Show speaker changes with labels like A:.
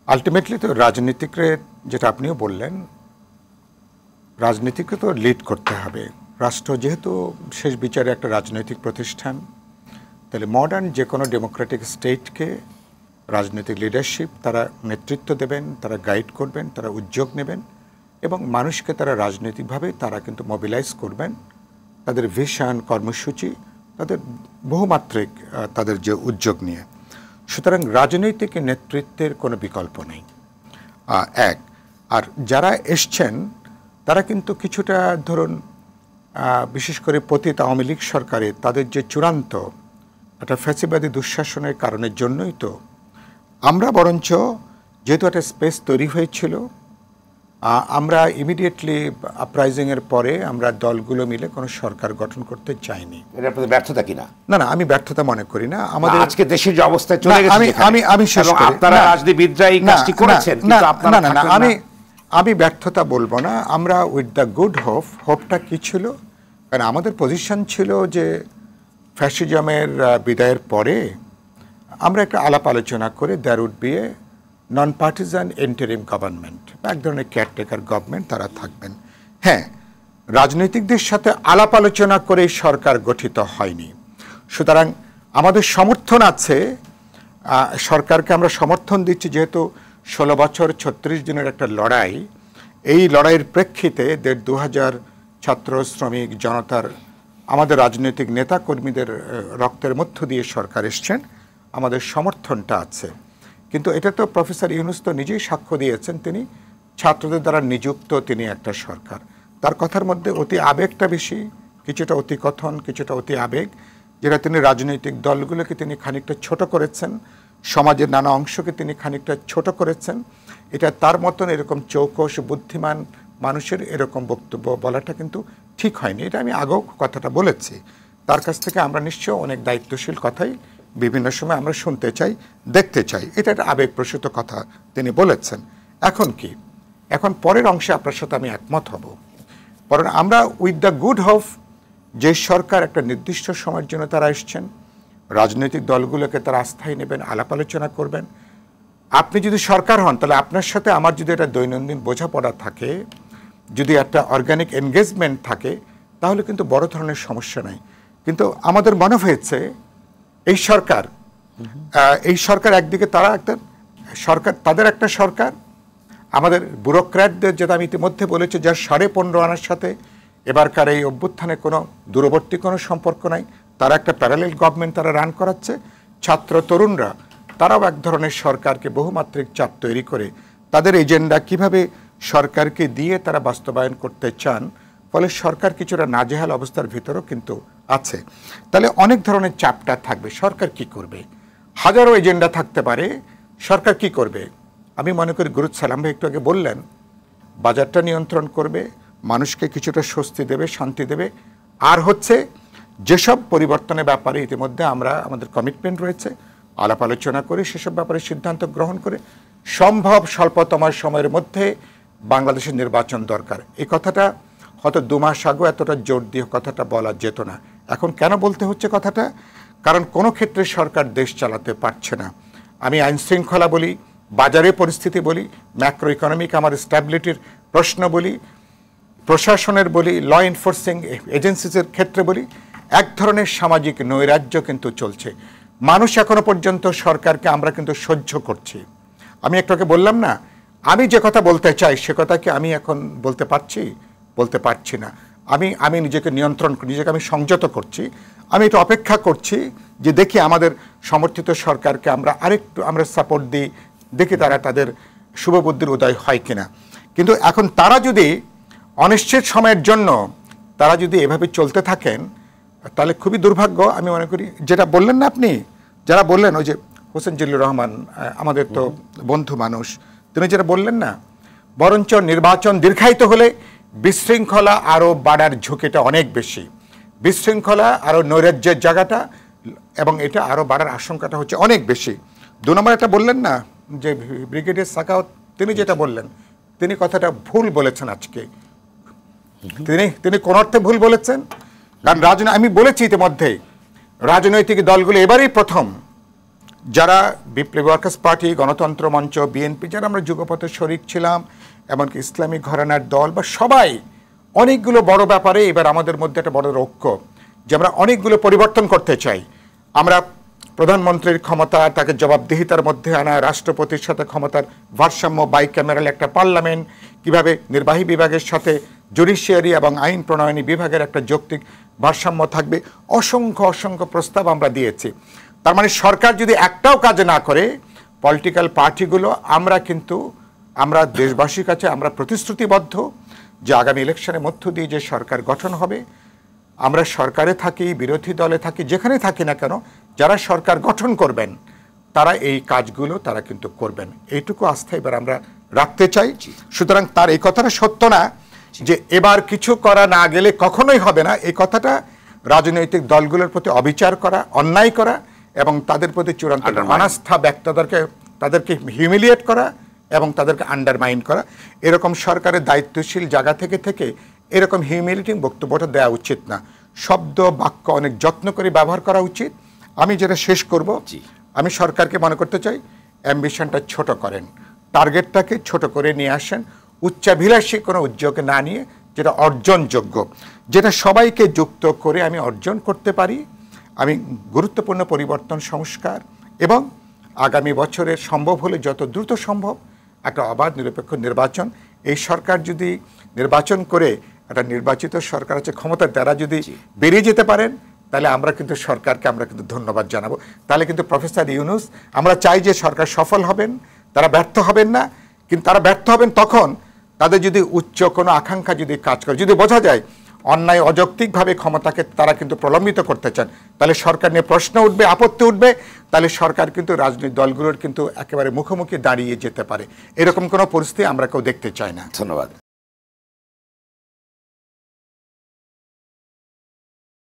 A: Ultimately তো রাজনীতিকরে, যেটা আপনিও বললেন, রাজনীতিকে তো লিড করতে হবে। রাষ্ট্র যেহেতু শেষ বিচারে একটা রাজনৈতিক প্রতিষ্ঠান, তাহলে মডার্ন যে কোনো ডেমোক্রেটিক স্টেটকে রাজনৈতিক লিডারশিপ তারা নেতৃত্ব দেবেন, তারা গাইড করবেন, তারা উদ্যোগ নেবেন এবং মানুষকে তারা রাজনৈতিকভাবে তারা কিন্তু মোবিলাইজ করবেন। তাদের ভিশন, কর্মসূচি, তাদের বহুমাত্রিক তাদের যে উদ্যোগ নিয়ে। সুতরাং রাজনৈতিক নেতৃত্বের কোনো বিকল্প নেই এক। আর যারা এসছেন তারা কিন্তু কিছুটা ধরুন বিশেষ করে পতিত আওয়ামী লীগ সরকারে তাদের যে চূড়ান্ত একটা ফ্যাসিবাদী দুঃশাসনের কারণের জন্যই তো আমরা বরঞ্চ যেহেতু একটা স্পেস তৈরি হয়েছিল, আমরা ইমিডিয়েটলি আপরাইজিংয়ের পরে আমরা দলগুলো মিলে কোনো সরকার গঠন করতে চাইনি।
B: এটা আপনাদের ব্যর্থতা কিনা?
A: না না, আমি ব্যর্থতা মনে করি না। আমাদের
B: আজকে দেশের যে অবস্থায় চলে গেছে,
A: আমি শেষ করি,
B: আপনারা রাজনীতিবিদরা এই কাজটি করেছেন, কিন্তু আপনারা
A: না, আমি ব্যর্থতা বলবো না। আমরা উইথ দ্য গুড হোপটা কি ছিল, কারণ আমাদের পজিশন ছিল যে ফ্যাসিজমের বিদায়ের পরে আমরা একটা আলাপ আলোচনা করে there would be a non partisan interim government, এক ধরনের কেয়ারটেকার গভর্নমেন্ট তারা থাকবেন। হ্যাঁ, রাজনৈতিকদের সাথে আলাপ আলোচনা করে সরকার গঠিত হয়নি। সুতরাং আমাদের সমর্থন আছে, সরকারকে আমরা সমর্থন দিচ্ছি, যেহেতু 16 বছর 36 দিনের একটা লড়াই। এই লড়াইয়ের প্রেক্ষিতে 1,500 ছাত্র, শ্রমিক, জনতার, আমাদের রাজনৈতিক নেতা কর্মীদের রক্তের মধ্য দিয়ে সরকার এসছেন, আমাদের সমর্থনটা আছে। কিন্তু এটা তো প্রফেসর ইউনূস তো নিজেই সাক্ষ্য দিয়েছেন, তিনি ছাত্রদের দ্বারা নিযুক্ত তিনি একটা সরকার। তার কথার মধ্যে অতি আবেগটা বেশি, কিছুটা অতি কথন, কিছুটা অতি আবেগ, যেটা তিনি রাজনৈতিক দলগুলোকে তিনি খানিকটা ছোট করেছেন, সমাজের নানা অংশকে তিনি খানিকটা ছোট করেছেন। এটা তার মতন এরকম চৌকস বুদ্ধিমান মানুষের এরকম বক্তব্য বলাটা কিন্তু ঠিক হয়নি। এটা আমি আগেও কথাটা বলেছি। তার কাছ থেকে আমরা নিশ্চয় অনেক দায়িত্বশীল কথাই বিভিন্ন সময় আমরা শুনতে চাই, দেখতে চাই। এটা একটা আবেগপ্রসূত কথা তিনি বলেছেন। এখন কি, এখন পরের অংশে আপনার সাথে আমি একমত হব। কারণ আমরা উইথ দ্য গুড হোপ, যে সরকার একটা নির্দিষ্ট সময়ের জন্য তারা এসছেন, রাজনৈতিক দলগুলোকে তারা আস্থায় নেবেন, আলাপ আলোচনা করবেন। আপনি যদি সরকার হন, তাহলে আপনার সাথে আমার যদি একটা দৈনন্দিন বোঝাপড়া থাকে, যদি একটা অর্গানিক এনগেজমেন্ট থাকে, তাহলে কিন্তু বড় ধরনের সমস্যা নাই। কিন্তু আমাদের মনে হয়েছে এই সরকার একদিকে তারা একটা সরকার, তাদের একটা সরকার, আমাদের ব্যুরোক্র্যাটদের, যেটা আমি ইতিমধ্যে বলেছি, যার 15.5 আনার সাথে এবারকার এই অভ্যুত্থানে কোনো দূরবর্তী কোনো সম্পর্ক নাই, তারা একটা প্যারালেল গভর্নমেন্ট তারা রান করাচ্ছে। ছাত্র তরুণরা তারাও এক ধরনের সরকারকে বহুমাত্রিক চাপ তৈরি করে তাদের এজেন্ডা কিভাবে সরকারকে দিয়ে তারা বাস্তবায়ন করতে চান, ফলে সরকার কিছুটা নাজেহাল অবস্থার ভিতরেও কিন্তু আছে। তাহলে অনেক ধরনের চাপটা থাকবে। সরকার কি করবে? হাজারো এজেন্ডা থাকতে পারে, সরকার কি করবে? আমি মনে করি গুরুত সালাম ভাই একটু আগে বললেন, বাজারটা নিয়ন্ত্রণ করবে, মানুষকে কিছুটা স্বস্তি দেবে, শান্তি দেবে। আর হচ্ছে যেসব পরিবর্তনের ব্যাপারে ইতিমধ্যে আমাদের কমিটমেন্ট রয়েছে, আলাপ আলোচনা করে সেসব ব্যাপারে সিদ্ধান্ত গ্রহণ করে সম্ভব স্বল্পতম সময়ের মধ্যে বাংলাদেশের নির্বাচন দরকার। এই কথাটা হয়তো 2 মাস আগে এতটা জোর দিয়ে কথাটা বলা যেত না। এখন কেন বলতে হচ্ছে কথাটা? কারণ কোনো ক্ষেত্রে সরকার দেশ চালাতে পারছে না। আমি আইন শৃঙ্খলা বলি, বাজারের পরিস্থিতি বলি, ম্যাক্রো ইকোনমিক আমার স্ট্যাবিলিটির প্রশ্ন বলি, প্রশাসনের বলি, ল এনফোর্সিং এজেন্সিসের ক্ষেত্রে বলি, এক ধরনের সামাজিক নৈরাজ্য কিন্তু চলছে। মানুষ এখনো পর্যন্ত সরকারকে আমরা কিন্তু সহ্য করছি। আমি একটাকে বললাম না, আমি যে কথা বলতে চাই সে কথা কি আমি এখন বলতে পারছি না। আমি নিজেকে নিয়ন্ত্রণ, নিজেকে আমি সংযত করছি। আমি একটু অপেক্ষা করছি যে দেখি আমাদের সমর্থিত সরকারকে আমরা সাপোর্ট দিই, দেখি তারা তাদের শুভবুদ্ধির উদয় হয় কিনা। কিন্তু এখন তারা যদি অনিশ্চিত সময়ের জন্য তারা যদি এভাবে চলতে থাকেন, তাহলে খুবই দুর্ভাগ্য। আমি মনে করি যেটা বললেন না আপনি, যারা বললেন, ওই যে হোসেন জিল্লুর রহমান আমাদের তো বন্ধু মানুষ, তিনি যেটা বললেন না, বরঞ্চ নির্বাচন দীর্ঘায়িত হলে বিশৃঙ্খলা আরও বাড়ার ঝুঁকিটা অনেক বেশি, বিশৃঙ্খলা আরও নৈরাজ্যের জায়গাটা এবং এটা আরও বাড়ার আশঙ্কাটা হচ্ছে অনেক বেশি। 2 নম্বর একটা বললেন না, যে ব্রিগেডিয়ার সাখাওয়াত তিনি যেটা বললেন, তিনি কথাটা ভুল বলেছেন আজকে। তিনি কোন অর্থে ভুল বলেছেন? কারণ আমি বলেছি ইতিমধ্যে, রাজনৈতিক দলগুলো এবারেই প্রথম যারা বিপ্লবী ওয়ার্কার্স পার্টি, গণতন্ত্র মঞ্চ, বিএনপি, যারা আমরা যুগপথে শরিক ছিলাম, এমনকি ইসলামী ঘরানার দল বা সবাই অনেকগুলো বড় ব্যাপারে এবার আমাদের মধ্যে একটা বড় ঐক্য যে আমরা অনেকগুলো পরিবর্তন করতে চাই। আমরা প্রধানমন্ত্রীর ক্ষমতা, তাকে জবাবদিহিতার মধ্যে আনা, রাষ্ট্রপতির সাথে ক্ষমতার ভারসাম্য, বাইক্যামেরাল একটা পার্লামেন্ট, কিভাবে নির্বাহী বিভাগের সাথে জুডিশিয়ারি এবং আইন প্রণয়নী বিভাগের একটা যৌক্তিক ভারসাম্য থাকবে, অসংখ্য অসংখ্য প্রস্তাব আমরা দিয়েছি। তার মানে সরকার যদি একটাও কাজ না করে, পলিটিক্যাল পার্টিগুলো আমরা দেশবাসীর কাছে আমরা প্রতিশ্রুতিবদ্ধ যে আগামী ইলেকশনের মধ্য দিয়ে যে সরকার গঠন হবে, আমরা সরকারে থাকি, বিরোধী দলে থাকি, যেখানে থাকি না কেন, যারা সরকার গঠন করবেন তারা এই কাজগুলো তারা কিন্তু করবেন, এইটুকু আস্থা এবার আমরা রাখতে চাই। সুতরাং তার এই কথাটা সত্য না যে এবার কিছু করা না গেলে কখনোই হবে না, এই কথাটা রাজনৈতিক দলগুলোর প্রতি অবিচার করা, অন্যায় করা এবং তাদের প্রতি চূড়ান্ত অনাস্থা ব্যক্ত, তাদেরকে হিউমিলিয়েট করা এবং তাদেরকে আন্ডারমাইন করা। এরকম সরকারের দায়িত্বশীল জায়গা থেকে এরকম হিউমিলিটিং বক্তব্যটা দেওয়া উচিত না। শব্দ বাক্য অনেক যত্ন করে ব্যবহার করা উচিত। আমি যেটা শেষ করব, আমি সরকারকে মনে করতে চাই অ্যাম্বিশনটা ছোট করেন, টার্গেটটাকে ছোট করে নিয়ে আসেন, উচ্চাভিলাষী কোনো উদ্যোগ না নিয়ে যেটা অর্জনযোগ্য, যেটা সবাইকে যুক্ত করে আমি অর্জন করতে পারি। আমি গুরুত্বপূর্ণ পরিবর্তন, সংস্কার এবং আগামী বছরের সম্ভব হলে যত দ্রুত সম্ভব একটা অবাধ নিরপেক্ষ নির্বাচন, এই সরকার যদি নির্বাচন করে একটা নির্বাচিত সরকার আছে ক্ষমতা, তারা যদি বেরিয়ে যেতে পারেন তাহলে আমরা কিন্তু সরকারকে আমরা কিন্তু ধন্যবাদ জানাবো। তাহলে কিন্তু প্রফেসর ইউনূস, আমরা চাই যে সরকার সফল হবেন, তারা ব্যর্থ হবেন না, কিন্তু তারা ব্যর্থ হবেন তখন তাদের যদি উচ্চ কোনো আকাঙ্ক্ষা যদি কাজ করে, যদি বোঝা যায় অন্যায় অযৌক্তিকভাবে ক্ষমতাকে তারা কিন্তু প্রলম্বিত করতে চান, তাহলে সরকার নিয়ে প্রশ্ন উঠবে, আপত্তি উঠবে, তাহলে সরকার কিন্তু রাজনৈতিক দলগুলোর কিন্তু একেবারে মুখোমুখি দাঁড়িয়ে যেতে পারে। এরকম কোনো পরিস্থিতি আমরা কেউ দেখতে চাই না।
B: ধন্যবাদ।